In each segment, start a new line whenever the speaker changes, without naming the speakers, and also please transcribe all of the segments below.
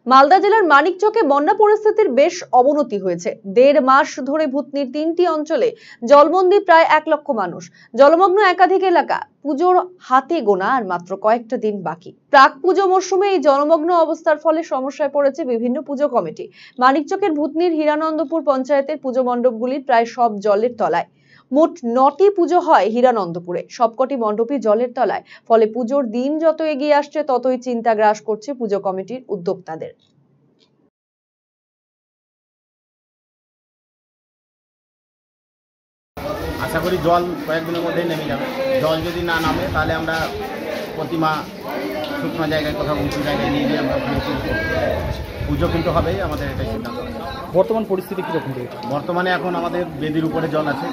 মালদা জেলার মানিকচকে বন্যা পরিস্থিতির বেশ অবনতি হয়েছে। 1.5 মাস ধরে ভূতনির 3টি অঞ্চলে জলবন্দী প্রায় 1 লক্ষ মানুষ। জলমগ্ন একাধিক এলাকা। পুজোর হাতে গোনা আর মাত্র কয়েকটা দিন বাকি। প্রাক পুজো মরশুমে এই জলমগ্ন অবস্থার ফলে সমস্যায় পড়েছে বিভিন্ন পুজো কমিটি। মানিকচকের ভূতনির হীরানন্দপুর পঞ্চায়েতের পুজো মণ্ডপগুলির প্রায় সব জলের তলায়। মোট 9টি পুজো হয় হীরানন্দপুরে, সবকটি মণ্ডপই জলের তলায়। ফলে পুজোর দিন যত এগিয়ে আসছে ততই চিন্তা গ্রাস করছে পুজো কমিটির উদ্যোক্তাদের।
আশা করি জল কয়েকদিনের মধ্যেই নেমে যাবে। জল যদি না নামে তাহলে আমরা প্রতিমা শুকনো জায়গায় কোথাও উঁচু জায়গায় নিয়ে গিয়ে আমরা পুজো কিন্তু হবেই, আমাদের এটাই সিদ্ধান্ত।
বর্তমান পরিস্থিতি কীরকম?
বর্তমানে এখন আমাদের বেদির উপরে জল আছে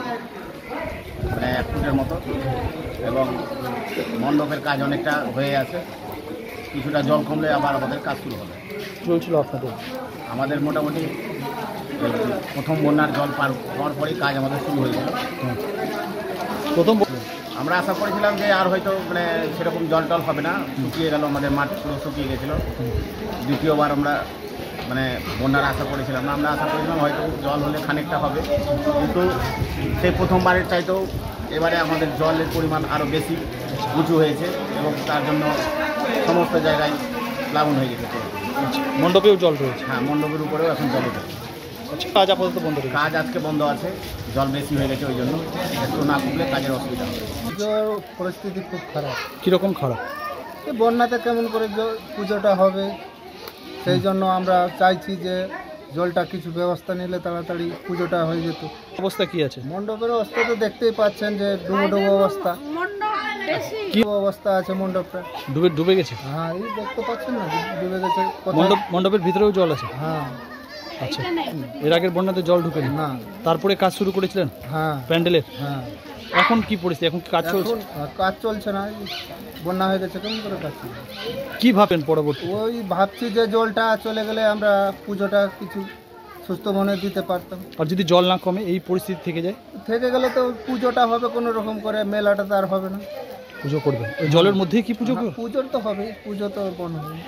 মানে 1 ফুটের মতো, এবং মণ্ডপের কাজ অনেকটা হয়ে আছে। কিছুটা জল কমলে আবার আমাদের কাজ শুরু হবে।
চলছিল আপনাদের?
আমাদের মোটামুটি প্রথম বন্যার জল পার হওয়ার পরেই কাজ আমাদের শুরু হয়েছিল। আমরা আশা করেছিলাম যে আর হয়তো মানে সেরকম জল টল হবে না, শুকিয়ে গেল, আমাদের মাঠ পুরো শুকিয়ে গেছিলো। দ্বিতীয়বার আমরা মানে বন্যার আশা করেছিলাম না, আমরা আশা করেছিলাম হয়তো জল হলে খানিকটা হবে, কিন্তু সেই প্রথমবারের চাইতেও এবারে আমাদের জলের পরিমাণ আরও বেশি উঁচু হয়েছে, এবং তার জন্য সমস্ত জায়গায় প্লাবন হয়ে গেছে।
মণ্ডপেও জল রয়েছে?
হ্যাঁ, মণ্ডপের উপরেও এখন জল উঠেছে।
কাজ আপাতত বন্ধ রয়েছে?
কাজ আজকে বন্ধ আছে, জল বেশি হয়ে গেছে, ওই জন্য একটু না কমলে কাজের অসুবিধা হবে।
পুজোর পরিস্থিতি খুব খারাপ।
কীরকম খারাপ?
এই বন্যাতে কেমন করে পুজোটা হবে, সেই জন্য আমরা চাইছি যে জলটা কিছু ব্যবস্থা নিলে তাড়াতাড়ি পুজোটা হয়ে যেত।
অবস্থা কি আছে?
মণ্ডপের অবস্থা তো দেখতেই পাচ্ছেন যে ডুবো অবস্থা। কি অবস্থা আছে মণ্ডপটা?
ডুবে গেছে?
হ্যাঁ, এই দেখতে পাচ্ছেন না, ডুবে গেছে।
মণ্ডপের ভিতরেও জল আছে?
হ্যাঁ।
আচ্ছা, এর আগের বন্যাতে জল ঢুকেনি?
না।
তারপরে কাজ শুরু করেছিলেন?
হ্যাঁ,
প্যান্ডেলের?
হ্যাঁ।
এখন কি পরিস্থিতি? এখন কাজ চলছে?
কাজ চলছে না, বন্যা হয়ে গেছে, কেমন করে কাজ চলছে?
কি ভাবেন পরবর্তী?
ওই ভাবছি যে জলটা চলে গেলে আমরা পুজোটা কিছু সুস্থ মনে দিতে পারতাম।
আর যদি জল না কমে, এই পরিস্থিতি থেকে যায়?
থেকে গেলে তো পুজোটা হবে কোনো রকম করে, মেলাটা তো আর হবে না।
পুজো করবে ওই জলের মধ্যেই? কি পুজো?
পুজোর তো হবে, পুজো তো বন্ধ হবে।